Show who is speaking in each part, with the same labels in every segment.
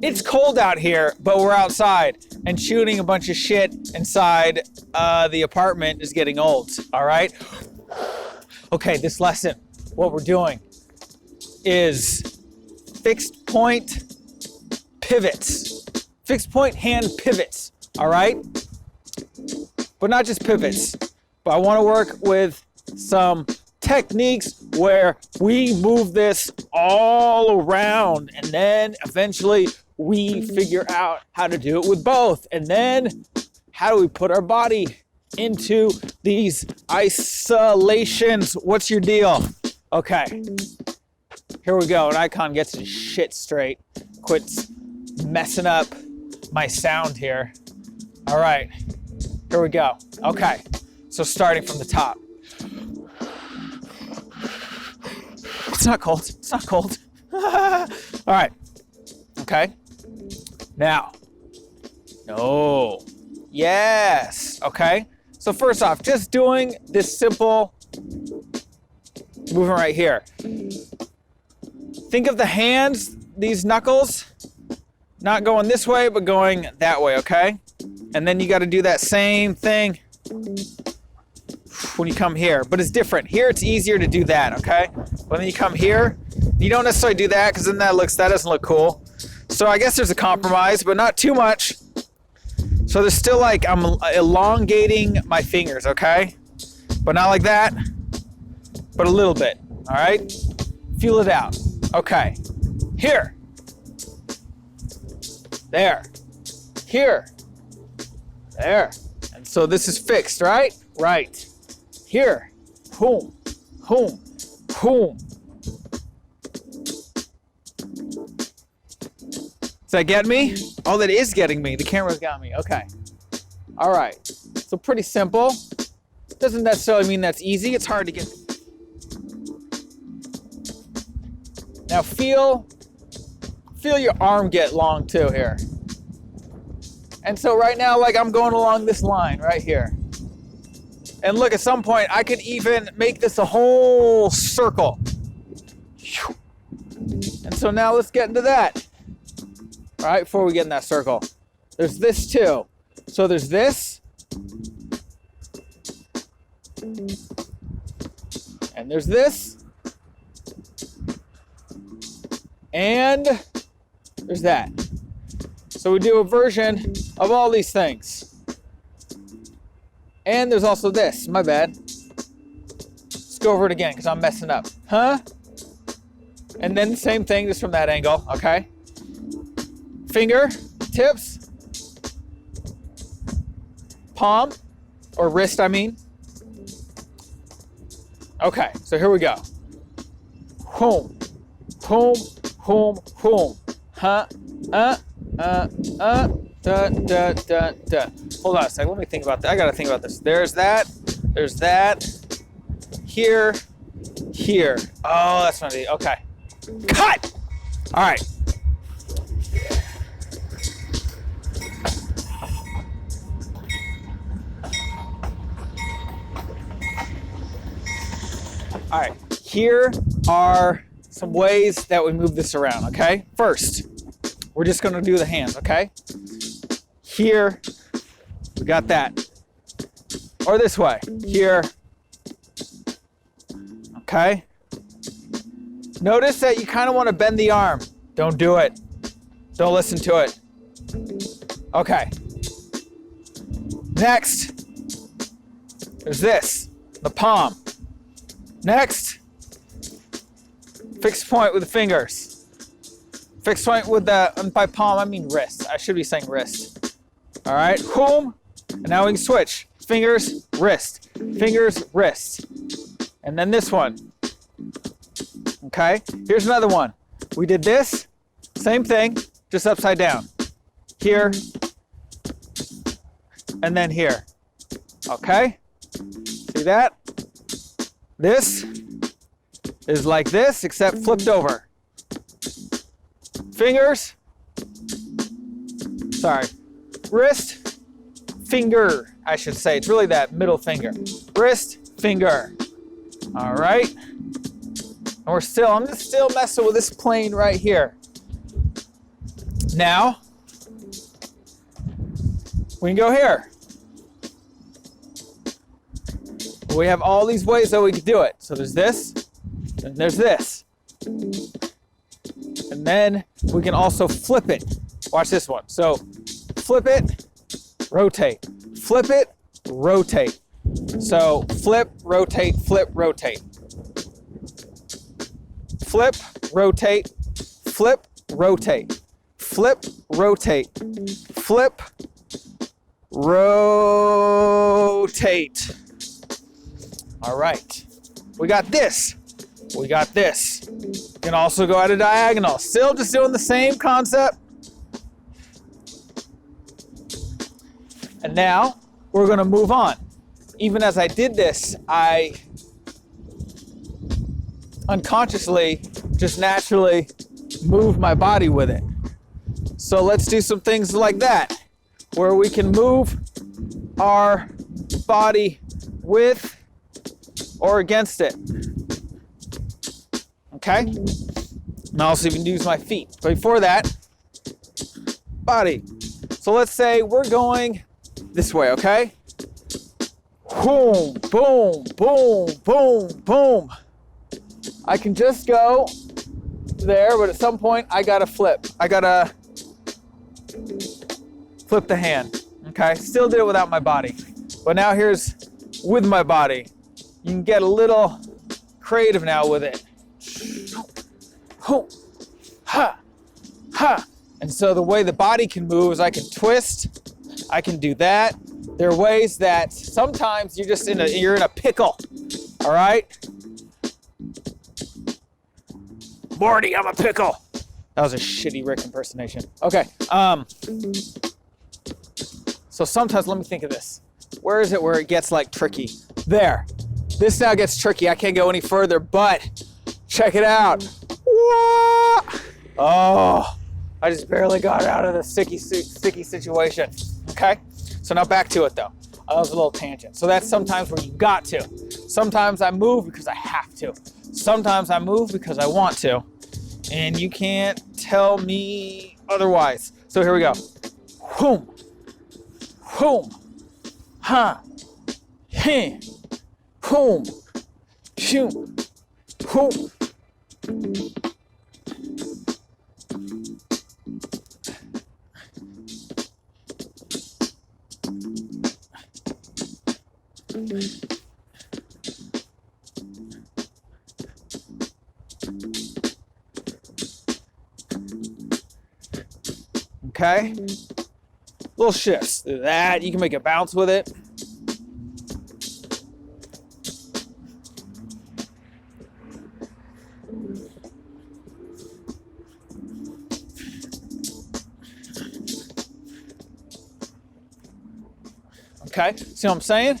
Speaker 1: It's cold out here, but we're outside, and shooting a bunch of shit inside the apartment is getting old, all right? Okay, this lesson, what we're doing is fixed point pivots. Fixed point hand pivots, all right? But not just pivots, but I want to work with some techniques where we move this all around, and then eventually we figure out how to do it with both. And then how do we put our body into these isolations? What's your deal? Okay, here we go. And Icon gets his shit straight, quits messing up my sound here. All right, here we go. Okay, so starting from the top. It's not cold, it's not cold. All right, okay. Now, no, yes, okay. So first off, just doing this simple movement right here. Think of the hands, these knuckles, not going this way, but going that way, okay? And then you gotta do that same thing when you come here, but it's different. Here, it's easier to do that, okay? But then you come here, you don't necessarily do that because then that doesn't look cool. So I guess there's a compromise, but not too much. So there's still like, I'm elongating my fingers, okay? But not like that, but a little bit, all right? Feel it out. Okay, here, there, here, there. And so this is fixed, right? Right. Here, boom, boom, boom. Does that get me? Oh, that is getting me. The camera's got me. Okay. All right. So pretty simple. Doesn't necessarily mean that's easy. It's hard to get. Now feel your arm get long too here. And so right now, like I'm going along this line right here. And look, at some point, I could even make this a whole circle. And so now let's get into that. All right, before we get in that circle. There's this too. So there's this. And there's this. And there's that. So we do a version of all these things. And there's also this, my bad. Let's go over it again because I'm messing up. Huh? And then the same thing, just from that angle, okay? Finger, tips, palm, or wrist, I mean. Okay, so here we go. Boom, boom, boom, boom. Huh, da, da, da, da. Hold on a second, let me think about that. I gotta think about this. There's that, here, here. Oh, that's not it, okay. Cut! All right. All right, here are some ways that we move this around, okay? First, we're just gonna do the hands, okay? Here, we got that. Or this way, here, okay? Notice that you kind of want to bend the arm. Don't do it. Don't listen to it. Okay. Next, there's this, the palm. Next, fixed point with the fingers. Fixed point with the, and by palm, I mean wrist. I should be saying wrist. All right, boom. And now we can switch. Fingers, wrist. Fingers, wrist. And then this one. Okay, here's another one. We did this, same thing, just upside down. Here, and then here. Okay, see that? This is like this, except flipped over. Fingers, sorry, wrist, finger, I should say. It's really that middle finger. Wrist, finger. All right. And I'm just still messing with this plane right here. Now, we can go here. We have all these ways that we can do it. So there's this, and there's this. And then we can also flip it. Watch this one. So flip it, rotate. Flip it, rotate. So flip, rotate, flip, rotate. Flip, rotate, flip, rotate. Flip, rotate, flip, rotate. All right, we got this. We got this. You can also go at a diagonal. Still just doing the same concept. And now we're gonna move on. Even as I did this, I unconsciously just naturally moved my body with it. So let's do some things like that, where we can move our body with or against it. Okay? And I also even use my feet. But before that, body. So let's say we're going this way, okay? Boom, boom, boom, boom, boom. I can just go there, but at some point I gotta flip. I gotta flip the hand, okay? Still did it without my body. But now here's with my body. You can get a little creative now with it. Ha, ha. And so the way the body can move is I can twist, I can do that. There are ways that sometimes you're just you're in a pickle, all right? Morty, I'm a pickle. That was a shitty Rick impersonation. Okay, so sometimes, let me think of this. Where is it where it gets like tricky? There. This now gets tricky. I can't go any further, but check it out. Whoa! Oh, I just barely got out of the sticky situation. Okay, so now back to it though. That was a little tangent. So that's sometimes where you got to. Sometimes I move because I have to. Sometimes I move because I want to. And you can't tell me otherwise. So here we go. Boom. Boom. Ha. Hey. Boom. Shoot. Boom. Okay, little shifts. Do that. You can make a bounce with it. Okay, see what I'm saying?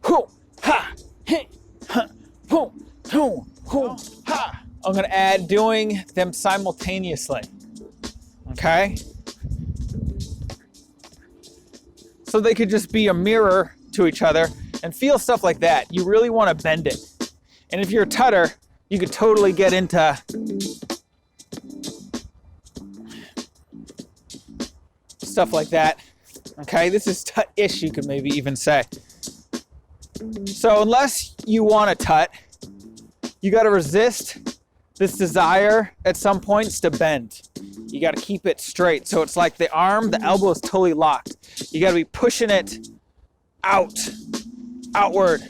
Speaker 1: Hoo, ha, hey, ha, hoo, hoo, hoo, ha. I'm gonna add doing them simultaneously. Okay? So they could just be a mirror to each other and feel stuff like that. You really want to bend it. And if you're a tutter, you could totally get into stuff like that. Okay, this is tut-ish, you could maybe even say. So unless you want to tut, you got to resist this desire at some points to bend. You got to keep it straight. So it's like the arm, the elbow is totally locked. You got to be pushing it outward.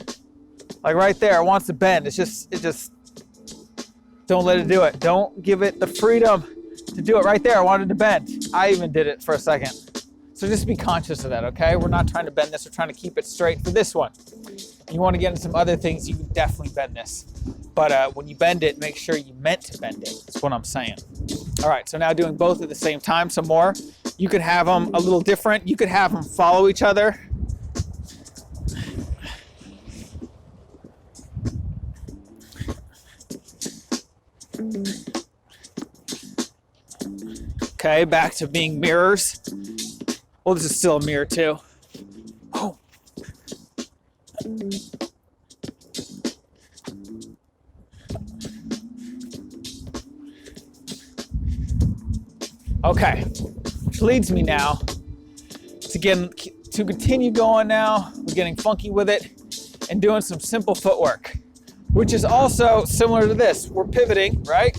Speaker 1: Like right there, it wants to bend. It just, don't let it do it. Don't give it the freedom to do it right there. I wanted to bend. I even did it for a second. So just be conscious of that, okay? We're not trying to bend this. We're trying to keep it straight for this one. You want to get into some other things, you can definitely bend this. But when you bend it, make sure you meant to bend it. That's what I'm saying. All right, so now doing both at the same time, some more. You could have them a little different. You could have them follow each other. Okay, back to being mirrors. Well, this is still a mirror too. Oh. Okay, which leads me now to continue going now. We're getting funky with it and doing some simple footwork, which is also similar to this. We're pivoting, right?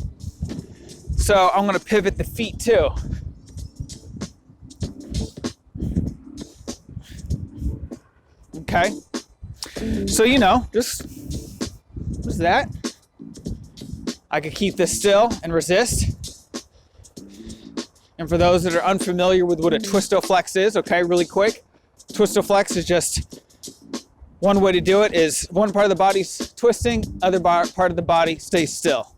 Speaker 1: So I'm gonna pivot the feet too. Okay. So, you know, just what's that? I could keep this still and resist. And for those that are unfamiliar with what a twistoflex is, okay, really quick. Twistoflex is just one way to do it is one part of the body's twisting, other part of the body stays still.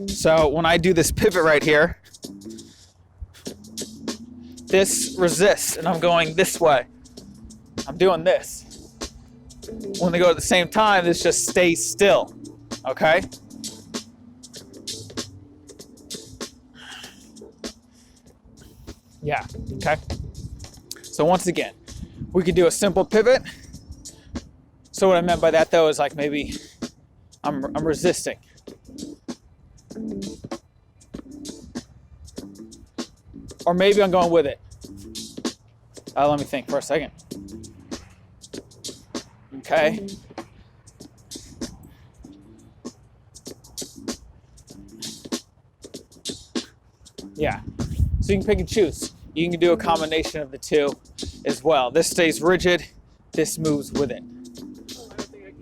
Speaker 1: So when I do this pivot right here, this resists and I'm going this way. I'm doing this. When they go at the same time, this just stays still, okay? Yeah, okay. So once again, we could do a simple pivot. So what I meant by that though is like maybe I'm resisting. Or maybe I'm going with it. Let me think for a second. Okay. Yeah. So you can pick and choose. You can do a combination of the two as well. This stays rigid, this moves with it.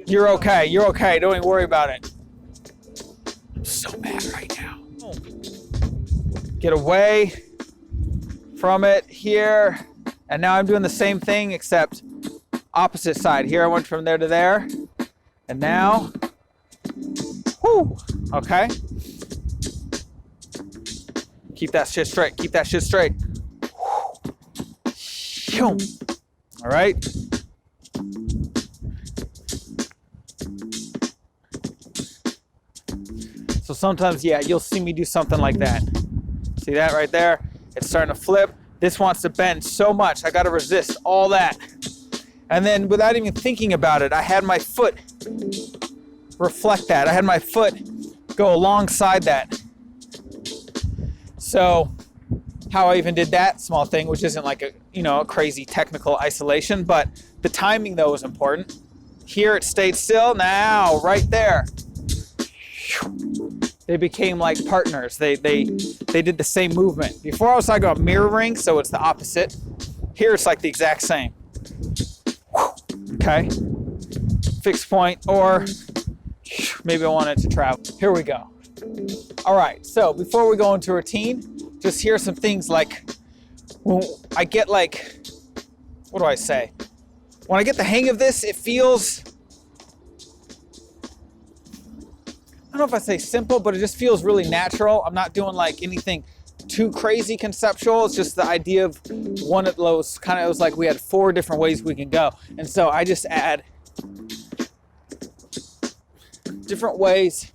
Speaker 1: You're okay, you're okay, don't even worry about it. I'm so mad right now. Get away from it here. And now I'm doing the same thing except opposite side. Here I went from there to there. And now, whoo, okay. Keep that shit straight, keep that shit straight. All right. So sometimes, yeah, you'll see me do something like that. See that right there? It's starting to flip. This wants to bend so much. I got to resist all that. And then without even thinking about it, I had my foot reflect that. I had my foot go alongside that. So how I even did that small thing, which isn't like a, you know, a crazy technical isolation, but the timing though is important. Here it stayed still. Now, right there, they became like partners. They did the same movement. Before I was talking about mirroring, so it's the opposite. Here it's like the exact same. Okay, fixed point, or maybe I want it to travel. Here we go. All right, so before we go into routine, just hear some things like when I get like, what do I say? When I get the hang of this, it feels, I don't know if I say simple, but it just feels really natural. I'm not doing like anything too crazy conceptual. It's just the idea of one of those kind of, it was like we had 4 different ways we can go. And so I just add different ways.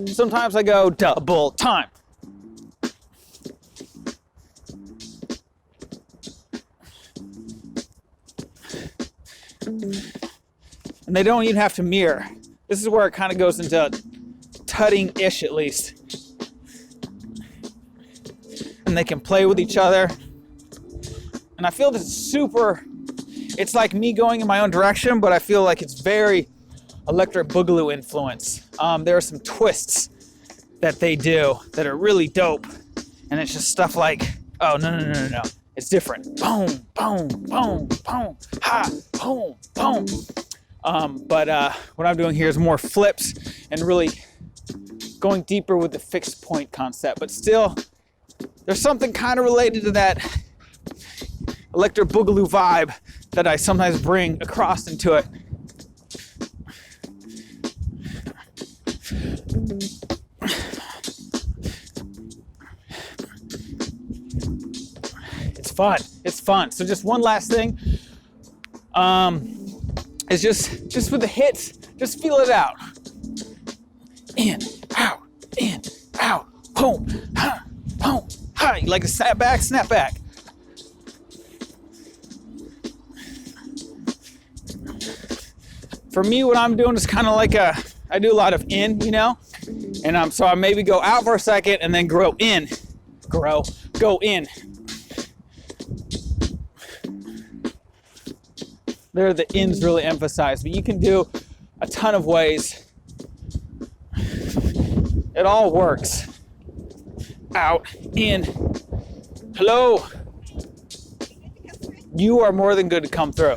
Speaker 1: Sometimes I go double time. And they don't even have to mirror. This is where it kind of goes into tutting-ish at least. And they can play with each other. And I feel this is super, it's like me going in my own direction, but I feel like it's very electric boogaloo influence. There are some twists that they do that are really dope. And it's just stuff like, oh, no. It's different. Boom, boom, boom, boom, ha, boom, boom. But what I'm doing here is more flips and really going deeper with the fixed point concept. But still, there's something kind of related to that electric boogaloo vibe that I sometimes bring across into it. It's fun. So just one last thing is just with the hits, just feel it out. In, out, boom, ha, boom, ha. You like to snap back. For me, what I'm doing is kind of like I do a lot of in, you know, and so I maybe go out for a second and then grow in grow. Go in. There, the in's really emphasized, but you can do a ton of ways. It all works. Out, in. Hello. You are more than good to come through.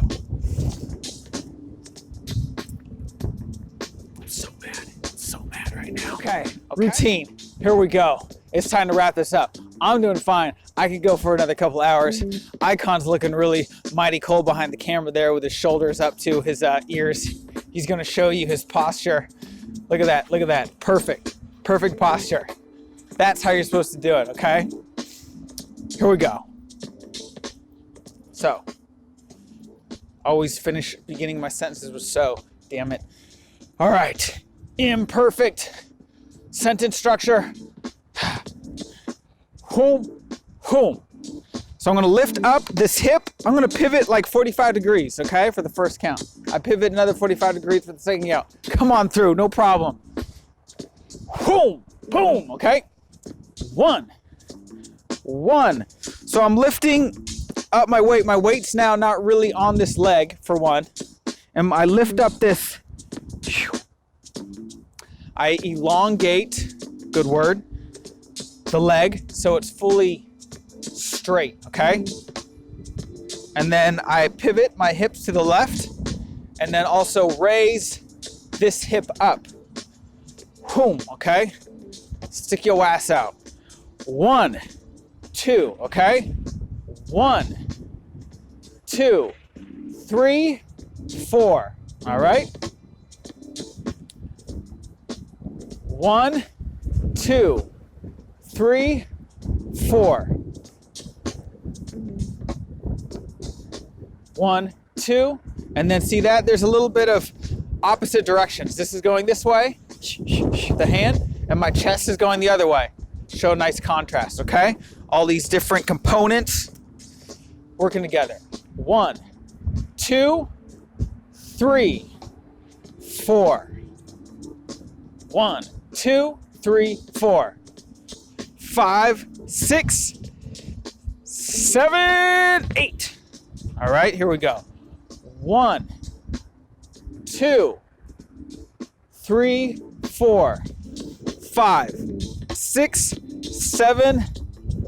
Speaker 1: I'm so mad right now. Okay, routine. Here we go. It's time to wrap this up. I'm doing fine. I could go for another couple hours. Icon's looking really mighty cold behind the camera there with his shoulders up to his ears. He's gonna show you his posture. Look at that, look at that. Perfect, perfect posture. That's how you're supposed to do it, okay? Here we go. So, always finish beginning my sentences with so, damn it. All right, imperfect sentence structure. Home, home. So I'm gonna lift up this hip. I'm gonna pivot like 45 degrees, okay, for the first count. I pivot another 45 degrees for the second count. Come on through, no problem. Boom, boom, okay? One. So I'm lifting up my weight. My weight's now not really on this leg, for one. And I lift up this. I elongate, good word, the leg so it's fully straight, okay? And then I pivot my hips to the left and then also raise this hip up. Boom, okay? Stick your ass out. 1, 2, okay? 1, 2, 3, 4, all right? 1, 2, 3, 4. 1, 2, and then see that? There's a little bit of opposite directions. This is going this way, the hand, and my chest is going the other way. Show a nice contrast, okay? All these different components working together. 1, 2, 3, 4. 1, 2, 3, 4. 5, 6, 7, 8. All right, here we go. 1, 2, 3, 4, 5, 6, 7,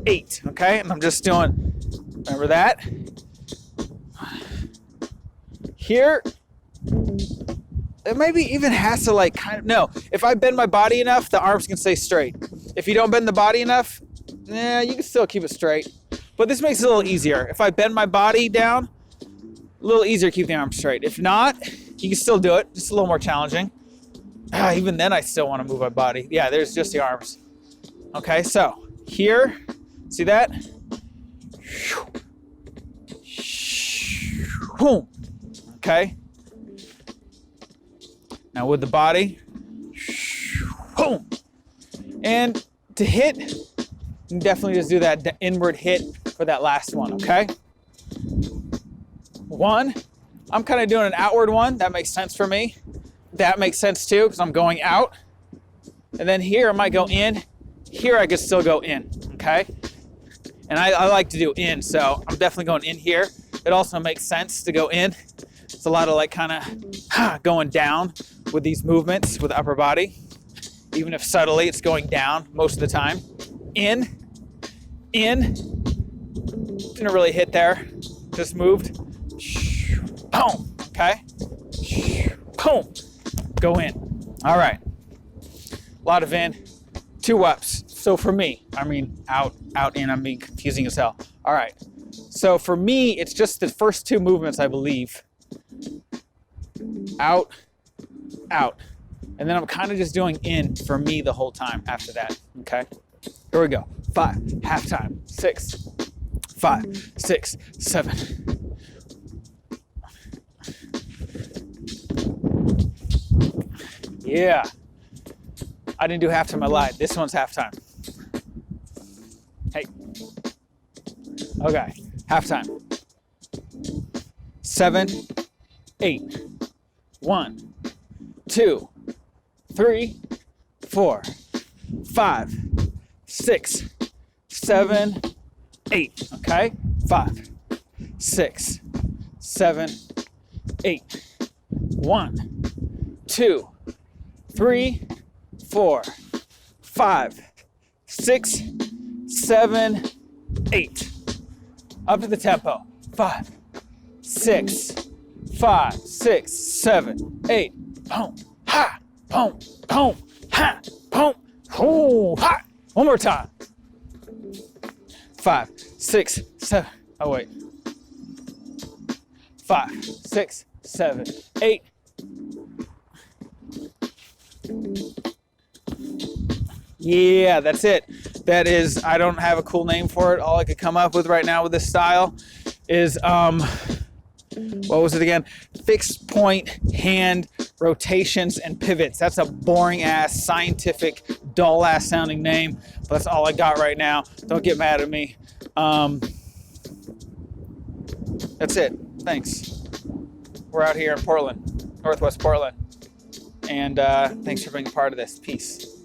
Speaker 1: 8. Okay, and I'm just doing, remember that? Here, it maybe even has to like kind of, no, if I bend my body enough, the arms can stay straight. If you don't bend the body enough, you can still keep it straight. But this makes it a little easier. If I bend my body down, a little easier to keep the arms straight. If not, you can still do it, just a little more challenging. Even then, I still want to move my body. Yeah, there's just the arms. Okay, so here, see that? Boom. Okay. Now with the body, boom. And to hit, you can definitely just do that inward hit for that last one, okay? 1, I'm kind of doing an outward one. That makes sense for me. That makes sense too, because I'm going out. And then here I might go in. Here I could still go in, okay? And I like to do in, so I'm definitely going in here. It also makes sense to go in. It's a lot of like kind of going down with these movements with the upper body. Even if subtly it's going down most of the time. In. Didn't really hit there. Just moved. Boom. Okay. Boom. Go in. All right. A lot of in. 2 ups. So for me, I mean out, in. I'm being confusing as hell. All right. So for me, it's just the first 2 movements, I believe. Out. And then I'm kind of just doing in for me the whole time after that. Okay. Here we go. 5. Halftime. 6. 5, 6, 7. Yeah. I didn't do halftime, I lied. This one's halftime. Hey. Okay. Halftime. 7, 8. 1, 2, 3, 4, 5, 6, 7, 8. Okay? 5, 6, 7, 8. 1, 2, 3, 4, 5, 6, 7, 8. Up to the tempo. 5, 6, 5, 6, 7, 8. Boom, ha, boom, boom, ha, boom, hoo, ha. One more time. 5, 6, 7. Oh, wait. 5, 6, 7, 8. Yeah, that's it. That is, I don't have a cool name for it. All I could come up with right now with this style is, what was it again? Fixed point hand rotations and pivots. That's a boring ass, scientific, dull ass sounding name, but that's all I got right now. Don't get mad at me. That's it. Thanks. We're out here in Portland, Northwest Portland. And thanks for being a part of this. Peace.